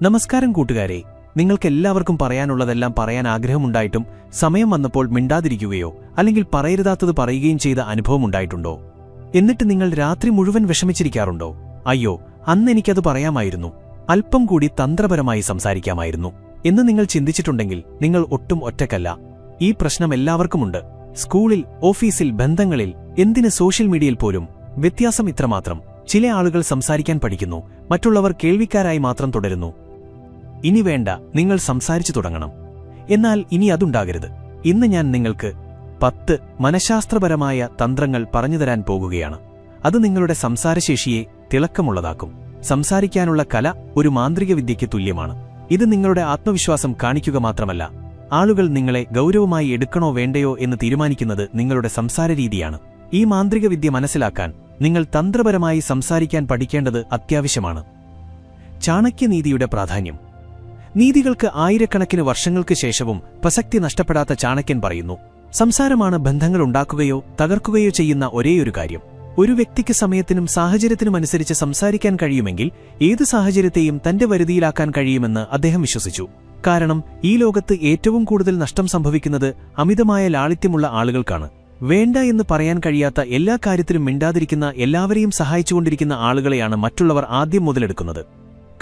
നമസ്കാരം കൂട്ടുകാരെ, നിങ്ങൾക്കെല്ലാവർക്കും പറയാനുള്ളതെല്ലാം പറയാൻ ആഗ്രഹമുണ്ടായിട്ടും സമയം വന്നപ്പോൾ മിണ്ടാതിരിക്കുകയോ അല്ലെങ്കിൽ പറയരുതാത്തത് പറയുകയും ചെയ്ത അനുഭവമുണ്ടായിട്ടുണ്ടോ? എന്നിട്ട് നിങ്ങൾ രാത്രി മുഴുവൻ വിഷമിച്ചിരിക്കാറുണ്ടോ? അയ്യോ, അന്നെനിക്കത് പറയാമായിരുന്നു, അല്പം കൂടി തന്ത്രപരമായി സംസാരിക്കാമായിരുന്നു എന്ന് നിങ്ങൾ ചിന്തിച്ചിട്ടുണ്ടെങ്കിൽ നിങ്ങൾ ഒട്ടും ഒറ്റക്കല്ല. ഈ പ്രശ്നം എല്ലാവർക്കുമുണ്ട്. സ്കൂളിൽ, ഓഫീസിൽ, ബന്ധങ്ങളിൽ, എന്തിന് സോഷ്യൽ മീഡിയയിൽ പോലും വ്യത്യാസം ഇത്രമാത്രം. ചില ആളുകൾ സംസാരിക്കാൻ പഠിക്കുന്നു, മറ്റുള്ളവർ കേൾവിക്കാരായി മാത്രം തുടരുന്നു. ഇനി വേണ്ട, നിങ്ങൾ സംസാരിച്ചു തുടങ്ങണം. എന്നാൽ ഇനി അതുണ്ടാകരുത്. ഇന്ന് ഞാൻ നിങ്ങൾക്ക് 10 മനഃശാസ്ത്രപരമായ തന്ത്രങ്ങൾ പറഞ്ഞുതരാൻ പോകുകയാണ്. അത് നിങ്ങളുടെ സംസാരശേഷിയെ തിളക്കമുള്ളതാക്കും. സംസാരിക്കാനുള്ള കല ഒരു മാന്ത്രിക വിദ്യയ്ക്ക് തുല്യമാണ്. ഇത് നിങ്ങളുടെ ആത്മവിശ്വാസം കാണിക്കുക മാത്രമല്ല, ആളുകൾ നിങ്ങളെ ഗൗരവമായി എടുക്കണോ വേണ്ടയോ എന്ന് തീരുമാനിക്കുന്നത് നിങ്ങളുടെ സംസാരരീതിയാണ്. ഈ മാന്ത്രിക വിദ്യ മനസ്സിലാക്കാൻ നിങ്ങൾ തന്ത്രപരമായി സംസാരിക്കാൻ പഠിക്കേണ്ടത് അത്യാവശ്യമാണ്. ചാണക്യനീതിയുടെ പ്രാധാന്യം. നീതികൾക്ക് ആയിരക്കണക്കിന് വർഷങ്ങൾക്ക് ശേഷവും പ്രസക്തി നഷ്ടപ്പെടാത്ത ചാണക്യൻ പറയുന്നു, സംസാരമാണ് ബന്ധങ്ങൾ ഉണ്ടാക്കുകയോ തകർക്കുകയോ ചെയ്യുന്ന ഒരേയൊരു കാര്യം. ഒരു വ്യക്തിക്ക് സമയത്തിനും സാഹചര്യത്തിനുമനുസരിച്ച് സംസാരിക്കാൻ കഴിയുമെങ്കിൽ ഏത് സാഹചര്യത്തെയും തന്റെ വരുതിയിലാക്കാൻ കഴിയുമെന്ന് അദ്ദേഹം വിശ്വസിച്ചു. കാരണം ഈ ലോകത്ത് ഏറ്റവും കൂടുതൽ നഷ്ടം സംഭവിക്കുന്നത് അമിതമായ ലാളിത്യമുള്ള ആളുകൾക്കാണ്. വേണ്ട എന്ന് പറയാൻ കഴിയാത്ത എല്ലാ കാര്യത്തിലും മിണ്ടാതിരിക്കുന്ന, എല്ലാവരെയും സഹായിച്ചുകൊണ്ടിരിക്കുന്ന ആളുകളെയാണ് മറ്റുള്ളവർ ആദ്യം മുതലെടുക്കുന്നത്.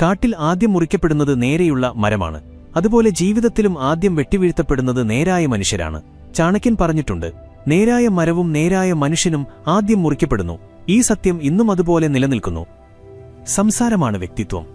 കാട്ടിൽ ആദ്യം മുറിക്കപ്പെടുന്നത് നേരെയുള്ള മരമാണ്, അതുപോലെ ജീവിതത്തിലും ആദ്യം വെട്ടിവീഴ്ത്തപ്പെടുന്നത് നേരായ മനുഷ്യരാണ്. ചാണക്യൻ പറഞ്ഞിട്ടുണ്ട്, നേരായ മരവും നേരായ മനുഷ്യനും ആദ്യം മുറിക്കപ്പെടുന്നു. ഈ സത്യം ഇന്നും അതുപോലെ നിലനിൽക്കുന്നു. സംസാരമാണ് വ്യക്തിത്വം.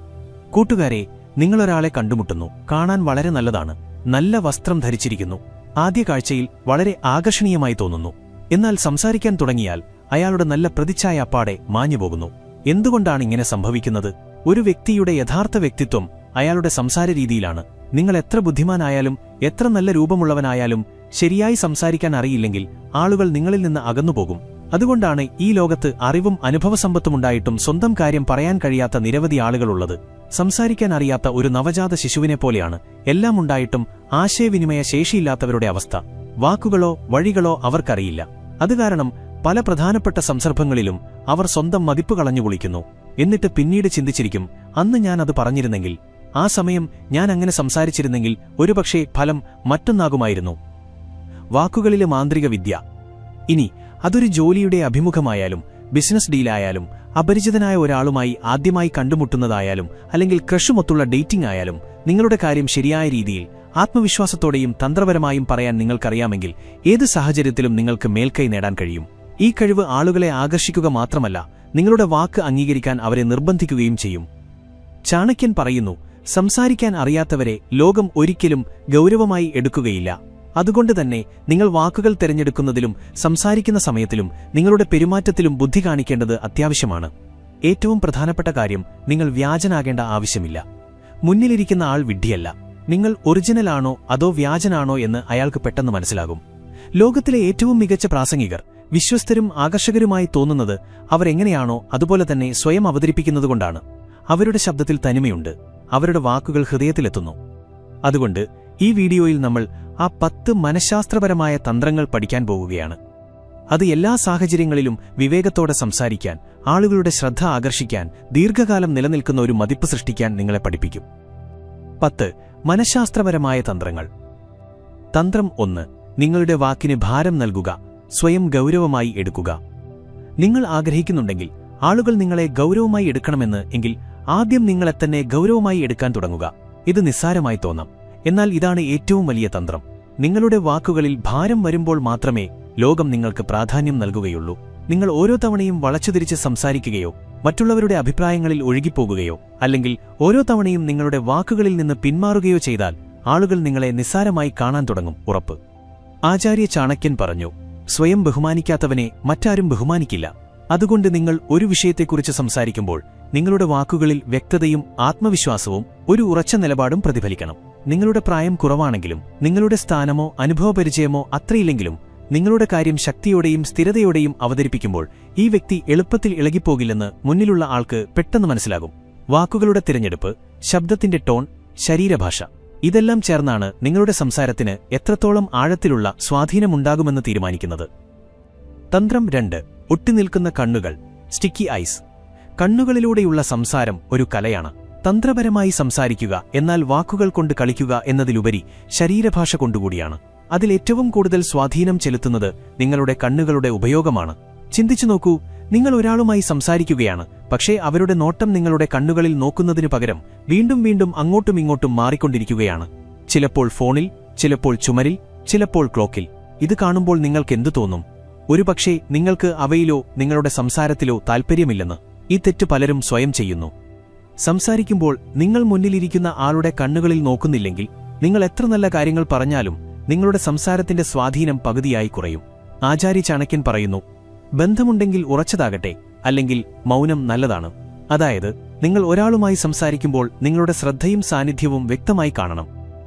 കൂട്ടുകാരെ, നിങ്ങളൊരാളെ കണ്ടുമുട്ടുന്നു, കാണാൻ വളരെ നല്ലതാണ്, നല്ല വസ്ത്രം ധരിച്ചിരിക്കുന്നു, ആദ്യ കാഴ്ചയിൽ വളരെ ആകർഷണീയമായി തോന്നുന്നു. എന്നാൽ സംസാരിക്കാൻ തുടങ്ങിയാൽ അയാളുടെ നല്ല പ്രതിച്ഛായ അപ്പാടെ മാഞ്ഞുപോകുന്നു. എന്തുകൊണ്ടാണ് ഇങ്ങനെ സംഭവിക്കുന്നത്? ഒരു വ്യക്തിയുടെ യഥാർത്ഥ വ്യക്തിത്വം അയാളുടെ സംസാരരീതിയിലാണ്. നിങ്ങൾ എത്ര ബുദ്ധിമാനായാലും എത്ര നല്ല രൂപമുള്ളവനായാലും ശരിയായി സംസാരിക്കാൻ അറിയില്ലെങ്കിൽ ആളുകൾ നിങ്ങളിൽ നിന്ന് അകന്നുപോകും. അതുകൊണ്ടാണ് ഈ ലോകത്ത് അറിവും അനുഭവസമ്പത്തുമുണ്ടായിട്ടും സ്വന്തം കാര്യം പറയാൻ കഴിയാത്ത നിരവധി ആളുകളുള്ളത്. സംസാരിക്കാൻ അറിയാത്ത ഒരു നവജാത ശിശുവിനെപ്പോലെയാണ് എല്ലാം ഉണ്ടായിട്ടും ആശയവിനിമയ ശേഷിയില്ലാത്തവരുടെ അവസ്ഥ. വാക്കുകളോ വഴികളോ അവർക്കറിയില്ല. അതുകാരണം പല പ്രധാനപ്പെട്ട സന്ദർഭങ്ങളിലും അവർ സ്വന്തം മതിപ്പ് കളഞ്ഞു കുളിക്കുന്നു. എന്നിട്ട് പിന്നീട് ചിന്തിച്ചിരിക്കും, അന്ന് ഞാൻ അത് പറഞ്ഞിരുന്നെങ്കിൽ, ആ സമയം ഞാൻ അങ്ങനെ സംസാരിച്ചിരുന്നെങ്കിൽ ഒരുപക്ഷേ ഫലം മറ്റൊന്നാകുമായിരുന്നു. വാക്കുകളിലെ മാന്ത്രിക വിദ്യ. ഇനി അതൊരു ജോലിയുടെ അഭിമുഖമായാലും ബിസിനസ് ഡീലായാലും അപരിചിതനായ ഒരാളുമായി ആദ്യമായി കണ്ടുമുട്ടുന്നതായാലും അല്ലെങ്കിൽ ക്രഷുമൊത്തുള്ള ഡേറ്റിംഗ് ആയാലും, നിങ്ങളുടെ കാര്യം ശരിയായ രീതിയിൽ ആത്മവിശ്വാസത്തോടെയും തന്ത്രപരമായും പറയാൻ നിങ്ങൾക്കറിയാമെങ്കിൽ ഏത് സാഹചര്യത്തിലും നിങ്ങൾക്ക് മേൽക്കൈ നേടാൻ കഴിയും. ഈ കഴിവ് ആളുകളെ ആകർഷിക്കുക മാത്രമല്ല, നിങ്ങളുടെ വാക്ക് അംഗീകരിക്കാൻ അവരെ നിർബന്ധിക്കുകയും ചെയ്യും. ചാണക്യൻ പറയുന്നു, സംസാരിക്കാൻ അറിയാത്തവരെ ലോകം ഒരിക്കലും ഗൗരവമായി എടുക്കുകയില്ല. അതുകൊണ്ട് തന്നെ നിങ്ങൾ വാക്കുകൾ തിരഞ്ഞെടുക്കുന്നതിലും സംസാരിക്കുന്ന സമയത്തിലും നിങ്ങളുടെ പെരുമാറ്റത്തിലും ബുദ്ധി കാണിക്കേണ്ടത് അത്യാവശ്യമാണ്. ഏറ്റവും പ്രധാനപ്പെട്ട കാര്യം, നിങ്ങൾ വ്യാജനാകേണ്ട ആവശ്യമില്ല. മുന്നിലിരിക്കുന്ന ആൾ വിഡ്ഢിയല്ല. നിങ്ങൾ ഒറിജിനലാണോ അതോ വ്യാജനാണോ എന്ന് അയാൾക്ക് പെട്ടെന്ന് മനസ്സിലാകും. ലോകത്തിലെ ഏറ്റവും മികച്ച പ്രാസംഗികർ വിശ്വസ്തരും ആകർഷകരുമായി തോന്നുന്നത് അവരെങ്ങനെയാണോ അതുപോലെ തന്നെ സ്വയം അവതരിപ്പിക്കുന്നതുകൊണ്ടാണ്. അവരുടെ ശബ്ദത്തിൽ തനിമയുണ്ട്, അവരുടെ വാക്കുകൾ ഹൃദയത്തിലെത്തുന്നു. അതുകൊണ്ട് ഈ വീഡിയോയിൽ നമ്മൾ ആ 10 മനഃശാസ്ത്രപരമായ തന്ത്രങ്ങൾ പഠിക്കാൻ പോകുകയാണ്. അത് എല്ലാ സാഹചര്യങ്ങളിലും വിവേകത്തോടെ സംസാരിക്കാൻ, ആളുകളുടെ ശ്രദ്ധ ആകർഷിക്കാൻ, ദീർഘകാലം നിലനിൽക്കുന്ന ഒരു മതിപ്പ് സൃഷ്ടിക്കാൻ നിങ്ങളെ പഠിപ്പിക്കും. 10 മനഃശാസ്ത്രപരമായ തന്ത്രങ്ങൾ. തന്ത്രം 1. നിങ്ങളുടെ വാക്കിന് ഭാരം നൽകുക, സ്വയം ഗൗരവമായി എടുക്കുക. നിങ്ങൾ ആഗ്രഹിക്കുന്നുണ്ടെങ്കിൽ ആളുകൾ നിങ്ങളെ ഗൗരവമായി എടുക്കണമെന്ന് എങ്കിൽ ആദ്യം നിങ്ങളെത്തന്നെ ഗൗരവമായി എടുക്കാൻ തുടങ്ങുക. ഇത് നിസ്സാരമായി തോന്നാം, എന്നാൽ ഇതാണ് ഏറ്റവും വലിയ തന്ത്രം. നിങ്ങളുടെ വാക്കുകളിൽ ഭാരം വരുമ്പോൾ മാത്രമേ ലോകം നിങ്ങൾക്ക് പ്രാധാന്യം നൽകുകയുള്ളൂ. നിങ്ങൾ ഓരോ തവണയും വളച്ചുതിരിച്ച് സംസാരിക്കുകയോ മറ്റുള്ളവരുടെ അഭിപ്രായങ്ങളിൽ ഒഴുകിപ്പോകുകയോ അല്ലെങ്കിൽ ഓരോ തവണയും നിങ്ങളുടെ വാക്കുകളിൽ നിന്ന് പിന്മാറുകയോ ചെയ്താൽ ആളുകൾ നിങ്ങളെ നിസ്സാരമായി കാണാൻ തുടങ്ങും, ഉറപ്പ്. ആചാര്യ ചാണക്യൻ പറഞ്ഞു, സ്വയം ബഹുമാനിക്കാത്തവനെ മറ്റാരും ബഹുമാനിക്കില്ല. അതുകൊണ്ട് നിങ്ങൾ ഒരു വിഷയത്തെക്കുറിച്ച് സംസാരിക്കുമ്പോൾ നിങ്ങളുടെ വാക്കുകളിൽ വ്യക്തതയും ആത്മവിശ്വാസവും ഒരു ഉറച്ച നിലപാടും പ്രതിഫലിക്കണം. നിങ്ങളുടെ പ്രായം കുറവാണെങ്കിലും നിങ്ങളുടെ സ്ഥാനമോ അനുഭവപരിചയമോ അത്രയില്ലെങ്കിലും നിങ്ങളുടെ കാര്യം ശക്തിയോടെയും സ്ഥിരതയോടെയും അവതരിപ്പിക്കുമ്പോൾ ഈ വ്യക്തി എളുപ്പത്തിൽ ഇളകിപ്പോകില്ലെന്ന് മുന്നിലുള്ള ആൾക്ക് പെട്ടെന്ന് മനസ്സിലാകും. വാക്കുകളുടെ തിരഞ്ഞെടുപ്പ്, ശബ്ദത്തിന്റെ ടോൺ, ശരീരഭാഷ, ഇതെല്ലാം ചേർന്നാണ് നിങ്ങളുടെ സംസാരത്തിന് എത്രത്തോളം ആഴത്തിലുള്ള സ്വാധീനമുണ്ടാകുമെന്ന് തീരുമാനിക്കുന്നത്. തന്ത്രം 2. ഒട്ടിനിൽക്കുന്ന കണ്ണുകൾ, സ്റ്റിക്കി ഐസ്. കണ്ണുകളിലൂടെയുള്ള സംസാരം ഒരു കലയാണ്. തന്ത്രപരമായി സംസാരിക്കുക, എന്നാൽ വാക്കുകൾ കൊണ്ട് കളിക്കുക എന്നതിലുപരി ശരീരഭാഷ കൊണ്ടുകൂടിയാണ്. അതിലേറ്റവും കൂടുതൽ സ്വാധീനം ചെലുത്തുന്നത് നിങ്ങളുടെ കണ്ണുകളുടെ ഉപയോഗമാണ്. ചിന്തിച്ചു നോക്കൂ, നിങ്ങൾ ഒരാളുമായി സംസാരിക്കുകയാണ്, പക്ഷേ അവരുടെ നോട്ടം നിങ്ങളുടെ കണ്ണുകളിൽ നോക്കുന്നതിനു പകരം വീണ്ടും വീണ്ടും അങ്ങോട്ടും ഇങ്ങോട്ടും മാറിക്കൊണ്ടിരിക്കുകയാണ്. ചിലപ്പോൾ ഫോണിൽ, ചിലപ്പോൾ ചുമരിൽ, ചിലപ്പോൾ ക്ലോക്കിൽ. ഇത് കാണുമ്പോൾ നിങ്ങൾക്കെന്തു തോന്നും? ഒരുപക്ഷേ നിങ്ങൾക്ക് അവയിലോ നിങ്ങളുടെ സംസാരത്തിലോ താൽപ്പര്യമില്ലെന്ന്. ഈ തെറ്റ് പലരും സ്വയം ചെയ്യുന്നു. സംസാരിക്കുമ്പോൾ നിങ്ങൾ മുന്നിലിരിക്കുന്ന ആളുടെ കണ്ണുകളിൽ നോക്കുന്നില്ലെങ്കിൽ നിങ്ങൾ എത്ര നല്ല കാര്യങ്ങൾ പറഞ്ഞാലും നിങ്ങളുടെ സംസാരത്തിന്റെ സ്വാധീനം പകുതിയായി കുറയും. ആചാര്യ ചാണക്യൻ പറയുന്നു, ബന്ധമുണ്ടെങ്കിൽ ഉറച്ചതാകട്ടെ, അല്ലെങ്കിൽ മൗനം നല്ലതാണ്. അതായത്, നിങ്ങൾ ഒരാളുമായി സംസാരിക്കുമ്പോൾ നിങ്ങളുടെ ശ്രദ്ധയും സാന്നിധ്യവും വ്യക്തമായി കാണണം.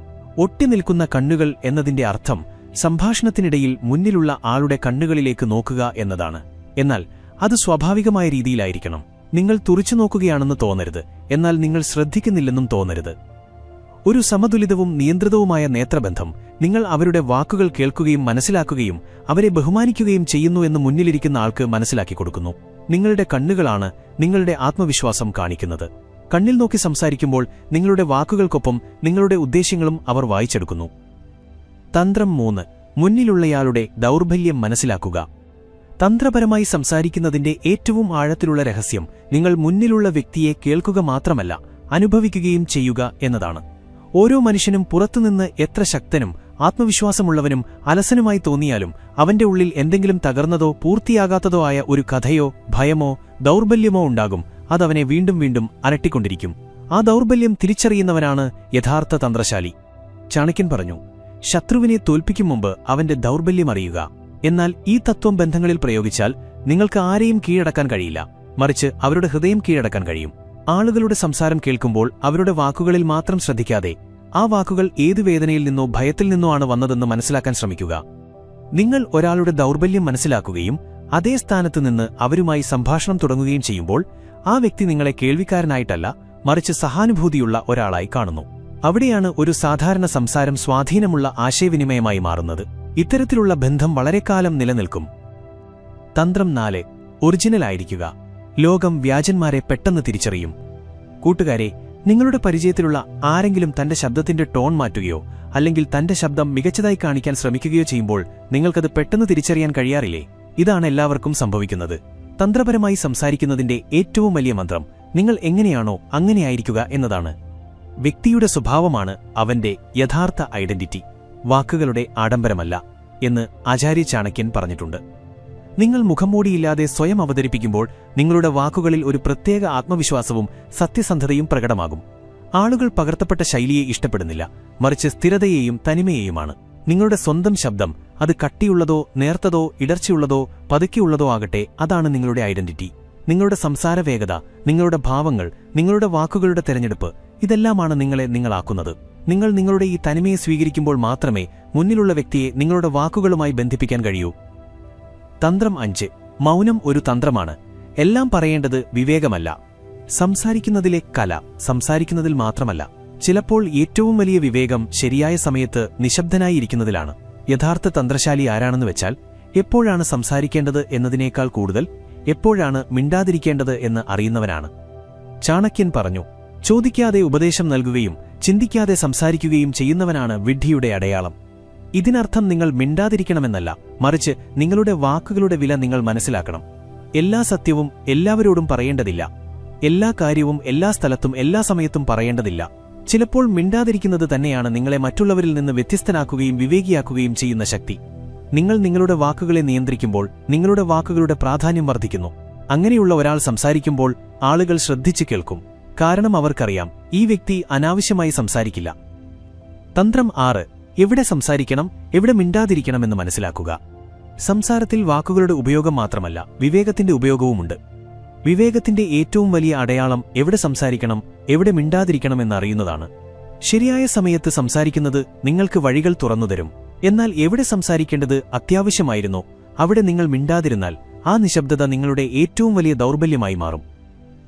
ഒട്ടിനിൽക്കുന്ന കണ്ണുകൾ എന്നതിന്റെ അർത്ഥം സംഭാഷണത്തിനിടയിൽ മുന്നിലുള്ള ആളുടെ കണ്ണുകളിലേക്ക് നോക്കുക എന്നതാണ്. എന്നാൽ അത് സ്വാഭാവികമായ രീതിയിലായിരിക്കണം. നിങ്ങൾ തുറിച്ചു നോക്കുകയാണെന്ന് തോന്നരുത്, എന്നാൽ നിങ്ങൾ ശ്രദ്ധിക്കുന്നില്ലെന്നും തോന്നരുത്. ഒരു സമതുലിതവും നിയന്ത്രിതവുമായ നേത്രബന്ധം നിങ്ങൾ അവരുടെ വാക്കുകൾ കേൾക്കുകയും മനസ്സിലാക്കുകയും അവരെ ബഹുമാനിക്കുകയും ചെയ്യുന്നു എന്ന് മുന്നിലിരിക്കുന്ന ആൾക്ക് മനസ്സിലാക്കി കൊടുക്കുന്നു. നിങ്ങളുടെ കണ്ണുകളാണ് നിങ്ങളുടെ ആത്മവിശ്വാസം കാണിക്കുന്നത്. കണ്ണിൽ നോക്കി സംസാരിക്കുമ്പോൾ നിങ്ങളുടെ വാക്കുകൾക്കൊപ്പം നിങ്ങളുടെ ഉദ്ദേശ്യങ്ങളും അവർ വായിച്ചെടുക്കുന്നു. തന്ത്രം 3. മുന്നിലുള്ളയാളുടെ ദൗർബല്യം മനസ്സിലാക്കുക. തന്ത്രപരമായി സംസാരിക്കുന്നതിന്റെ ഏറ്റവും ആഴത്തിലുള്ള രഹസ്യം നിങ്ങൾ മുന്നിലുള്ള വ്യക്തിയെ കേൾക്കുക മാത്രമല്ല, അനുഭവിക്കുകയും ചെയ്യുക എന്നതാണ്. ഓരോ മനുഷ്യനും പുറത്തുനിന്ന് എത്ര ശക്തനും ആത്മവിശ്വാസമുള്ളവനും അലസനുമായി തോന്നിയാലും അവന്റെ ഉള്ളിൽ എന്തെങ്കിലും തകർന്നതോ പൂർത്തിയാകാത്തതോ ആയ ഒരു കഥയോ ഭയമോ ദൗർബല്യമോ ഉണ്ടാകും. അതവനെ വീണ്ടും വീണ്ടും അലട്ടിക്കൊണ്ടിരിക്കും. ആ ദൗർബല്യം തിരിച്ചറിയുന്നവനാണ് യഥാർത്ഥ തന്ത്രശാലി. ചാണക്യൻ പറഞ്ഞു, ശത്രുവിനെ തോൽപ്പിക്കും മുമ്പ് അവന്റെ ദൗർബല്യം അറിയുക. എന്നാൽ ഈ തത്വം ബന്ധങ്ങളിൽ പ്രയോഗിച്ചാൽ നിങ്ങൾക്ക് ആരെയും കീഴടക്കാൻ കഴിയില്ല, മറിച്ച് അവരുടെ ഹൃദയം കീഴടക്കാൻ കഴിയും. ആളുകളുടെ സംസാരം കേൾക്കുമ്പോൾ അവരുടെ വാക്കുകളിൽ മാത്രം ശ്രദ്ധിക്കാതെ ആ വാക്കുകൾ ഏതു വേദനയിൽ നിന്നോ ഭയത്തിൽ നിന്നോ ആണ് വന്നതെന്ന് മനസ്സിലാക്കാൻ ശ്രമിക്കുക. നിങ്ങൾ ഒരാളുടെ ദൗർബല്യം മനസ്സിലാക്കുകയും അതേ സ്ഥാനത്ത് നിന്ന് അവരുമായി സംഭാഷണം തുടങ്ങുകയും ചെയ്യുമ്പോൾ ആ വ്യക്തി നിങ്ങളെ കേൾവിക്കാരനായിട്ടല്ല, മറിച്ച് സഹാനുഭൂതിയുള്ള ഒരാളായി കാണുന്നു. അവിടെയാണ് ഒരു സാധാരണ സംസാരം സ്വാധീനമുള്ള ആശയവിനിമയമായി മാറുന്നത്. ഇത്തരത്തിലുള്ള ബന്ധം വളരെക്കാലം നിലനിൽക്കും. തന്ത്രം 4. ഒറിജിനലായിരിക്കുക. ലോകം വ്യാജന്മാരെ പെട്ടെന്ന് തിരിച്ചറിയും. കൂട്ടുകാരെ, നിങ്ങളുടെ പരിചയത്തിലുള്ള ആരെങ്കിലും തന്റെ ശബ്ദത്തിന്റെ ടോൺ മാറ്റുകയോ അല്ലെങ്കിൽ തന്റെ ശബ്ദം മികച്ചതായി കാണിക്കാൻ ശ്രമിക്കുകയോ ചെയ്യുമ്പോൾ നിങ്ങൾക്കത് പെട്ടെന്ന് തിരിച്ചറിയാൻ കഴിയാറില്ലേ? ഇതാണ് എല്ലാവർക്കും സംഭവിക്കുന്നത്. തന്ത്രപരമായി സംസാരിക്കുന്നതിന്റെ ഏറ്റവും വലിയ മന്ത്രം നിങ്ങൾ എങ്ങനെയാണോ അങ്ങനെയായിരിക്കുക എന്നതാണ്. വ്യക്തിയുടെ സ്വഭാവമാണ് അവന്റെ യഥാർത്ഥ ഐഡന്റിറ്റി, വാക്കുകളുടെ ആഡംബരമല്ല എന്ന് ആചാര്യ ചാണക്യൻ പറഞ്ഞിട്ടുണ്ട്. നിങ്ങൾ മുഖംമൂടിയില്ലാതെ സ്വയം അവതരിപ്പിക്കുമ്പോൾ നിങ്ങളുടെ വാക്കുകളിൽ ഒരു പ്രത്യേക ആത്മവിശ്വാസവും സത്യസന്ധതയും പ്രകടമാകും. ആളുകൾ പകർത്തപ്പെട്ട ശൈലിയെ ഇഷ്ടപ്പെടുന്നില്ല, മറിച്ച് സ്ഥിരതയെയും തനിമയെയുമാണ്. നിങ്ങളുടെ സ്വന്തം ശബ്ദം, അത് കട്ടിയുള്ളതോ നേർത്തതോ ഇടർച്ചയുള്ളതോ പതുക്കെയുള്ളതോ ആകട്ടെ, അതാണ് നിങ്ങളുടെ ഐഡന്റിറ്റി. നിങ്ങളുടെ സംസാര വേഗത, നിങ്ങളുടെ ഭാവങ്ങൾ, നിങ്ങളുടെ വാക്കുകളുടെ തെരഞ്ഞെടുപ്പ്, ഇതെല്ലാമാണ് നിങ്ങളെ നിങ്ങളാക്കുന്നത്. നിങ്ങൾ നിങ്ങളുടെ ഈ തനിമയെ സ്വീകരിക്കുമ്പോൾ മാത്രമേ മുന്നിലുള്ള വ്യക്തിയെ നിങ്ങളുടെ വാക്കുകളുമായി ബന്ധിപ്പിക്കാൻ കഴിയൂ. തന്ത്രം 5. മൗനം ഒരു തന്ത്രമാണ്. എല്ലാം പറയേണ്ടത് വിവേകമല്ല. സംസാരിക്കുന്നതിലെ കല സംസാരിക്കുന്നതിൽ മാത്രമല്ല. ചിലപ്പോൾ ഏറ്റവും വലിയ വിവേകം ശരിയായ സമയത്ത് നിശബ്ദനായിരിക്കുന്നതിലാണ്. യഥാർത്ഥ തന്ത്രശാലി ആരാണെന്ന് വെച്ചാൽ എപ്പോഴാണ് സംസാരിക്കേണ്ടത് എന്നതിനേക്കാൾ കൂടുതൽ എപ്പോഴാണ് മിണ്ടാതിരിക്കേണ്ടത് എന്ന് അറിയുന്നവനാണ്. ചാണക്യൻ പറഞ്ഞു, ചോദിക്കാതെ ഉപദേശം നൽകുകയും ചിന്തിക്കാതെ സംസാരിക്കുകയും ചെയ്യുന്നവനാണ് വിഡ്ഢിയുടെ അടയാളം. ഇതിനർത്ഥം നിങ്ങൾ മിണ്ടാതിരിക്കണമെന്നല്ല, മറിച്ച് നിങ്ങളുടെ വാക്കുകളുടെ വില നിങ്ങൾ മനസ്സിലാക്കണം. എല്ലാ സത്യവും എല്ലാവരോടും പറയേണ്ടതില്ല. എല്ലാ കാര്യവും എല്ലാ സ്ഥലത്തും എല്ലാ സമയത്തും പറയേണ്ടതില്ല. ചിലപ്പോൾ മിണ്ടാതിരിക്കുന്നത് തന്നെയാണ് നിങ്ങളെ മറ്റുള്ളവരിൽ നിന്ന് വ്യത്യസ്തനാക്കുകയും വിവേകിയാക്കുകയും ചെയ്യുന്ന ശക്തി. നിങ്ങൾ നിങ്ങളുടെ വാക്കുകളെ നിയന്ത്രിക്കുമ്പോൾ നിങ്ങളുടെ വാക്കുകളുടെ പ്രാധാന്യം വർദ്ധിക്കുന്നു. അങ്ങനെയുള്ള ഒരാൾ സംസാരിക്കുമ്പോൾ ആളുകൾ ശ്രദ്ധിച്ചു കേൾക്കും. കാരണം അവർക്കറിയാം, ഈ വ്യക്തി അനാവശ്യമായി സംസാരിക്കില്ല. തന്ത്രം 6. എവിടെ സംസാരിക്കണം, എവിടെ മിണ്ടാതിരിക്കണമെന്ന് മനസ്സിലാക്കുക. സംസാരത്തിൽ വാക്കുകളുടെ ഉപയോഗം മാത്രമല്ല, വിവേകത്തിന്റെ ഉപയോഗവുമുണ്ട്. വിവേകത്തിന്റെ ഏറ്റവും വലിയ അടയാളം എവിടെ സംസാരിക്കണം, എവിടെ മിണ്ടാതിരിക്കണമെന്നറിയുന്നതാണ്. ശരിയായ സമയത്ത് സംസാരിക്കുന്നത് നിങ്ങൾക്ക് വഴികൾ തുറന്നുതരും. എന്നാൽ എവിടെ സംസാരിക്കേണ്ടത് അത്യാവശ്യമായിരുന്നോ അവിടെ നിങ്ങൾ മിണ്ടാതിരുന്നാൽ ആ നിശബ്ദത നിങ്ങളുടെ ഏറ്റവും വലിയ ദൗർബല്യമായി മാറും.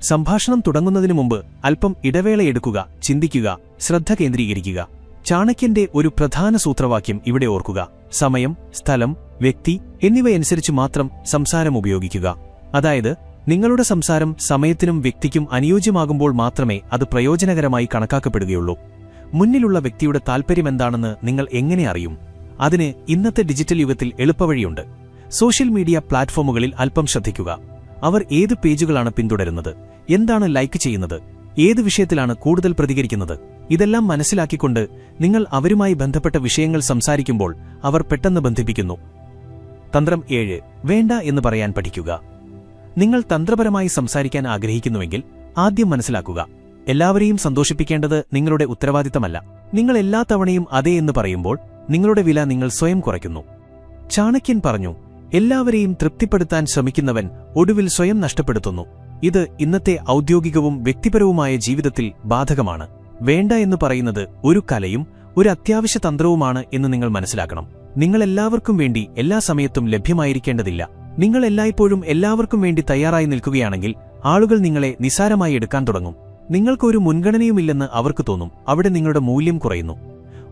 സംഭാഷണം തുടങ്ങുന്നതിനു മുമ്പ് അല്പം ഇടവേളയെടുക്കുക, ചിന്തിക്കുക, ശ്രദ്ധ കേന്ദ്രീകരിക്കുക. ചാണക്യന്റെ ഒരു പ്രധാന സൂത്രവാക്യം ഇവിടെ ഓർക്കുക: സമയം, സ്ഥലം, വ്യക്തി എന്നിവയനുസരിച്ച് മാത്രം സംസാരം ഉപയോഗിക്കുക. അതായത്, നിങ്ങളുടെ സംസാരം സമയത്തിനും വ്യക്തിക്കും അനുയോജ്യമാകുമ്പോൾ മാത്രമേ അത് പ്രയോജനകരമായി കണക്കാക്കപ്പെടുകയുള്ളൂ. മുന്നിലുള്ള വ്യക്തിയുടെ താൽപ്പര്യമെന്താണെന്ന് നിങ്ങൾ എങ്ങനെ അറിയും? അതിന് ഇന്നത്തെ ഡിജിറ്റൽ യുഗത്തിൽ എളുപ്പവഴിയുണ്ട്. സോഷ്യൽ മീഡിയ പ്ലാറ്റ്ഫോമുകളിൽ അല്പം ശ്രദ്ധിക്കുക. അവർ ഏത് പേജുകളാണ് പിന്തുടരുന്നത്, എന്താണ് ലൈക്ക് ചെയ്യുന്നത്, ഏത് വിഷയത്തിലാണ് കൂടുതൽ പ്രതികരിക്കുന്നത്, ഇതെല്ലാം മനസ്സിലാക്കിക്കൊണ്ട് നിങ്ങൾ അവരുമായി ബന്ധപ്പെട്ട വിഷയങ്ങൾ സംസാരിക്കുമ്പോൾ അവർ പെട്ടെന്ന് ബന്ധിപ്പിക്കുന്നു. തന്ത്രം 7. വേണ്ട എന്ന് പറയാൻ പഠിക്കുക. നിങ്ങൾ തന്ത്രപരമായി സംസാരിക്കാൻ ആഗ്രഹിക്കുന്നുവെങ്കിൽ ആദ്യം മനസ്സിലാക്കുക, എല്ലാവരെയും സന്തോഷിപ്പിക്കേണ്ടത് നിങ്ങളുടെ ഉത്തരവാദിത്തമല്ല. നിങ്ങൾ എല്ലാ തവണയും അതെ എന്ന് പറയുമ്പോൾ നിങ്ങളുടെ വില നിങ്ങൾ സ്വയം കുറയ്ക്കുന്നു. ചാണക്യൻ പറഞ്ഞു, എല്ലാവരെയും തൃപ്തിപ്പെടുത്താൻ ശ്രമിക്കുന്നവൻ ഒടുവിൽ സ്വയം നഷ്ടപ്പെടുത്തുന്നു. ഇത് ഇന്നത്തെ ഔദ്യോഗികവും വ്യക്തിപരവുമായ ജീവിതത്തിൽ ബാധകമാണ്. വേണ്ട എന്ന് പറയുന്നത് ഒരു കലയും ഒരു അത്യാവശ്യ തന്ത്രവുമാണ് എന്ന് നിങ്ങൾ മനസ്സിലാക്കണം. നിങ്ങൾ എല്ലാവർക്കും വേണ്ടി എല്ലാ സമയത്തും ലഭ്യമായിരിക്കേണ്ടതില്ല. നിങ്ങൾ എല്ലായ്പ്പോഴും എല്ലാവർക്കും വേണ്ടി തയ്യാറായി നിൽക്കുകയാണെങ്കിൽ ആളുകൾ നിങ്ങളെ നിസ്സാരമായി എടുക്കാൻ തുടങ്ങും. നിങ്ങൾക്കൊരു മുൻഗണനയുമില്ലെന്ന് അവർക്ക് തോന്നും. അവിടെ നിങ്ങളുടെ മൂല്യം കുറയുന്നു.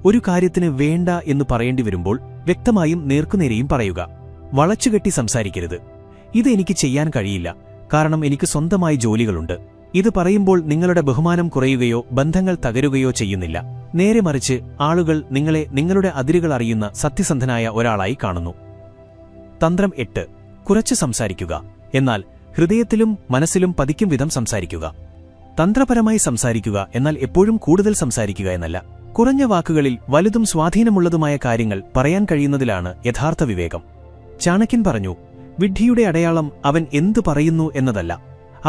ഒരു കാര്യത്തിന് വേണ്ട എന്ന് പറയേണ്ടി വരുമ്പോൾ വ്യക്തമായും നേർക്കുനേരെയും പറയുക. വളച്ചുകെട്ടി സംസാരിക്കരുത്. ഇത് എനിക്ക് ചെയ്യാൻ കഴിയില്ല, കാരണം എനിക്ക് സ്വന്തമായി ജോലികളുണ്ട്. ഇത് പറയുമ്പോൾ നിങ്ങളുടെ ബഹുമാനം കുറയുകയോ ബന്ധങ്ങൾ തകരുകയോ ചെയ്യുന്നില്ല. നേരെ മറിച്ച് ആളുകൾ നിങ്ങളെ നിങ്ങളുടെ അതിരുകൾ അറിയുന്ന സത്യസന്ധനായ ഒരാളായി കാണുന്നു. തന്ത്രം 8. കുറച്ച് സംസാരിക്കുക, എന്നാൽ ഹൃദയത്തിലും മനസ്സിലും പതിക്കും വിധം സംസാരിക്കുക. തന്ത്രപരമായി സംസാരിക്കുക എന്നാൽ എപ്പോഴും കൂടുതൽ സംസാരിക്കുക എന്നല്ല. കുറഞ്ഞ വാക്കുകളിൽ വലുതും സ്വാധീനമുള്ളതുമായ കാര്യങ്ങൾ പറയാൻ കഴിയുന്നതിലാണ് യഥാർത്ഥ വിവേകം. ചാണക്യൻ പറഞ്ഞു, വിഡ്ഢിയുടെ അടയാളം അവൻ എന്തു പറയുന്നു എന്നതല്ല,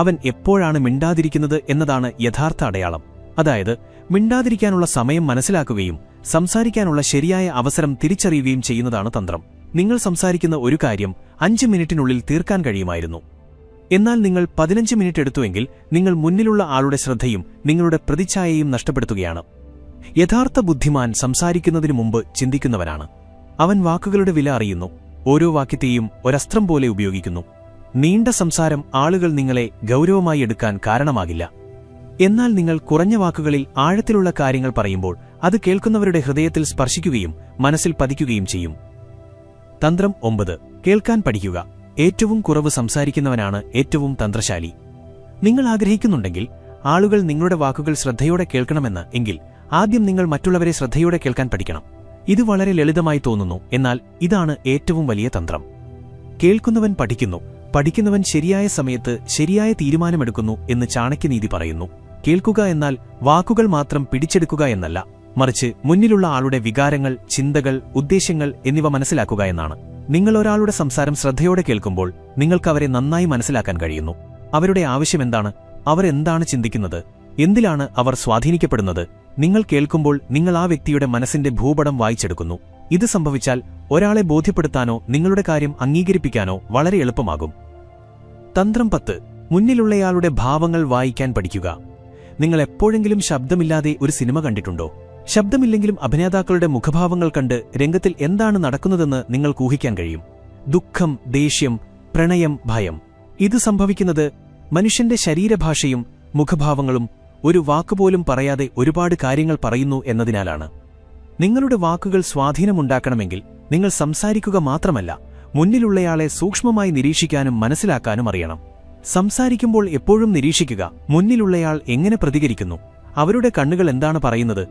അവൻ എപ്പോഴാണ് മിണ്ടാതിരിക്കുന്നത് എന്നതാണ് യഥാർത്ഥ അടയാളം. അതായത് മിണ്ടാതിരിക്കാനുള്ള സമയം മനസ്സിലാക്കുകയും സംസാരിക്കാനുള്ള ശരിയായ അവസരം തിരിച്ചറിയുകയും ചെയ്യുന്നതാണ് തന്ത്രം. നിങ്ങൾ സംസാരിക്കുന്ന ഒരു കാര്യം 5 മിനിറ്റിനുള്ളിൽ തീർക്കാൻ കഴിയുമായിരുന്നു. എന്നാൽ നിങ്ങൾ 15 മിനിറ്റ് എടുത്തുവെങ്കിൽ നിങ്ങൾ മുന്നിലുള്ള ആളുടെ ശ്രദ്ധയും നിങ്ങളുടെ പ്രതിച്ഛായയും നഷ്ടപ്പെടുത്തുകയാണ്. യഥാർത്ഥ ബുദ്ധിമാൻ സംസാരിക്കുന്നതിനു മുമ്പ് ചിന്തിക്കുന്നവനാണ്. അവൻ വാക്കുകളുടെ വില അറിയുന്നു. ഓരോ വാക്യത്തെയും ഒരസ്ത്രം പോലെ ഉപയോഗിക്കുന്നു. നീണ്ട സംസാരം ആളുകൾ നിങ്ങളെ ഗൗരവമായി എടുക്കാൻ കാരണമാകില്ല. എന്നാൽ നിങ്ങൾ കുറഞ്ഞ വാക്കുകളിൽ ആഴത്തിലുള്ള കാര്യങ്ങൾ പറയുമ്പോൾ അത് കേൾക്കുന്നവരുടെ ഹൃദയത്തിൽ സ്പർശിക്കുകയും മനസ്സിൽ പതിക്കുകയും ചെയ്യും. തന്ത്രം 9. കേൾക്കാൻ പഠിക്കുക. ഏറ്റവും കുറവ് സംസാരിക്കുന്നവനാണ് ഏറ്റവും തന്ത്രശാലി. നിങ്ങൾ ആഗ്രഹിക്കുന്നുണ്ടെങ്കിൽ ആളുകൾ നിങ്ങളുടെ വാക്കുകൾ ശ്രദ്ധയോടെ കേൾക്കണമെന്ന് എങ്കിൽ ആദ്യം നിങ്ങൾ മറ്റുള്ളവരെ ശ്രദ്ധയോടെ കേൾക്കാൻ പഠിക്കണം. ഇത് വളരെ ലളിതമായി തോന്നുന്നു, എന്നാൽ ഇതാണ് ഏറ്റവും വലിയ തന്ത്രം. കേൾക്കുന്നവൻ പഠിക്കുന്നു, പഠിക്കുന്നവൻ ശരിയായ സമയത്ത് ശരിയായ തീരുമാനമെടുക്കുന്നു എന്ന് ചാണക്യനീതി പറയുന്നു. കേൾക്കുക എന്നാൽ വാക്കുകൾ മാത്രം പിടിച്ചെടുക്കുക എന്നല്ല, മറിച്ച് മുന്നിലുള്ള ആളുടെ വികാരങ്ങൾ, ചിന്തകൾ, ഉദ്ദേശ്യങ്ങൾ എന്നിവ മനസ്സിലാക്കുക എന്നാണ്. നിങ്ങൾ ഒരാളുടെ സംസാരം ശ്രദ്ധയോടെ കേൾക്കുമ്പോൾ നിങ്ങൾക്ക് അവരെ നന്നായി മനസ്സിലാക്കാൻ കഴിയുന്നു. അവരുടെ ആവശ്യമെന്താണ്, അവർ എന്താണ് ചിന്തിക്കുന്നത്, എന്തിലാണ് അവർ സ്വാധീനിക്കപ്പെടുന്നത്. നിങ്ങൾ കേൾക്കുമ്പോൾ നിങ്ങൾ ആ വ്യക്തിയുടെ മനസ്സിന്റെ ഭൂപടം വായിച്ചെടുക്കുന്നു. ഇത് സംഭവിച്ചാൽ ഒരാളെ ബോധ്യപ്പെടുത്താനോ നിങ്ങളുടെ കാര്യം അംഗീകരിപ്പിക്കാനോ വളരെ എളുപ്പമാകും. തന്ത്രം 10. മുന്നിലുള്ളയാളുടെ ഭാവങ്ങൾ വായിക്കാൻ പഠിക്കുക. നിങ്ങൾ എപ്പോഴെങ്കിലും ശബ്ദമില്ലാതെ ഒരു സിനിമ കണ്ടിട്ടുണ്ടോ? ശബ്ദമില്ലെങ്കിലും അഭിനേതാക്കളുടെ മുഖഭാവങ്ങൾ കണ്ട് രംഗത്തിൽ എന്താണ് നടക്കുന്നതെന്ന് നിങ്ങൾക്ക് ഊഹിക്കാൻ കഴിയും. ദുഃഖം, ദേഷ്യം, പ്രണയം, ഭയം. ഇത് സംഭവിക്കുന്നത് മനുഷ്യന്റെ ശരീരഭാഷയും മുഖഭാവങ്ങളും ഒരു വാക്കുപോലും പറയാതെ ഒരുപാട് കാര്യങ്ങൾ പറയുന്നു എന്നതിനാലാണ്. നിങ്ങളുടെ വാക്കുകൾ സ്വാധീനമുണ്ടാക്കണമെങ്കിൽ നിങ്ങൾ സംസാരിക്കുക മാത്രമല്ല, മുന്നിലുള്ളയാളെ സൂക്ഷ്മമായി നിരീക്ഷിക്കാനും മനസ്സിലാക്കാനും അറിയണം. സംസാരിക്കുമ്പോൾ എപ്പോഴും നിരീക്ഷിക്കുക, മുന്നിലുള്ളയാൾ എങ്ങനെ പ്രതികരിക്കുന്നു, അവരുടെ കണ്ണുകൾ എന്താണ് പറയുന്നത്,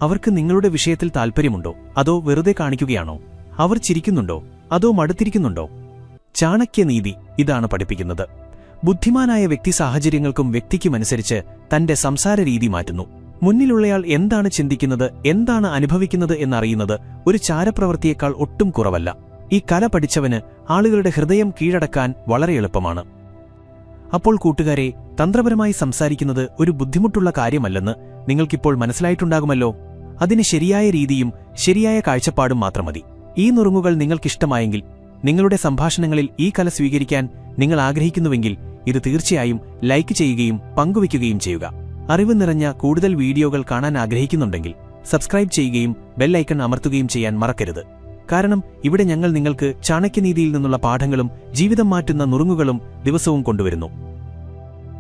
അവർക്ക് നിങ്ങളുടെ വിഷയത്തിൽ താൽപ്പര്യമുണ്ടോ അതോ വെറുതെ കാണിക്കുകയാണോ, അവർ ചിരിക്കുന്നുണ്ടോ അതോ മടുത്തിരിക്കുന്നുണ്ടോ. ചാണക്യനീതി ഇതാണ് പഠിപ്പിക്കുന്നത്. ബുദ്ധിമാനായ വ്യക്തി സാഹചര്യങ്ങൾക്കും വ്യക്തിക്കുമനുസരിച്ച് തന്റെ സംസാര രീതി മാറ്റുന്നു. മുന്നിലുള്ളയാൾ എന്താണ് ചിന്തിക്കുന്നത്, എന്താണ് അനുഭവിക്കുന്നത് എന്നറിയുന്നത് ഒരു ചാരപ്രവൃത്തിയേക്കാൾ ഒട്ടും കുറവല്ല. ഈ കല പഠിച്ചവന് ആളുകളുടെ ഹൃദയം കീഴടക്കാൻ വളരെ എളുപ്പമാണ്. അപ്പോൾ കൂട്ടുകാരെ, തന്ത്രപരമായി സംസാരിക്കുന്നത് ഒരു ബുദ്ധിമുട്ടുള്ള കാര്യമല്ലെന്ന് നിങ്ങൾക്കിപ്പോൾ മനസ്സിലായിട്ടുണ്ടാകുമല്ലോ. അതിന് ശരിയായ രീതിയും ശരിയായ കാഴ്ചപ്പാടും മാത്രം മതി. ഈ നുറുങ്ങുകൾ നിങ്ങൾക്കിഷ്ടമായെങ്കിൽ, നിങ്ങളുടെ സംഭാഷണങ്ങളിൽ ഈ കല സ്വീകരിക്കാൻ നിങ്ങൾ ആഗ്രഹിക്കുന്നുവെങ്കിൽ ഇത് തീർച്ചയായും ലൈക്ക് ചെയ്യുകയും പങ്കുവയ്ക്കുകയും ചെയ്യുക. അറിവ് നിറഞ്ഞ കൂടുതൽ വീഡിയോകൾ കാണാൻ ആഗ്രഹിക്കുന്നുണ്ടെങ്കിൽ സബ്സ്ക്രൈബ് ചെയ്യുകയും ബെൽ ഐക്കൺ അമർത്തുകയും ചെയ്യാൻ മറക്കരുത്. കാരണം ഇവിടെ ഞങ്ങൾ നിങ്ങൾക്ക് ചാണക്യനീതിയിൽ നിന്നുള്ള പാഠങ്ങളും ജീവിതം മാറ്റുന്ന നുറുങ്ങുകളും ദിവസവും കൊണ്ടുവരുന്നു.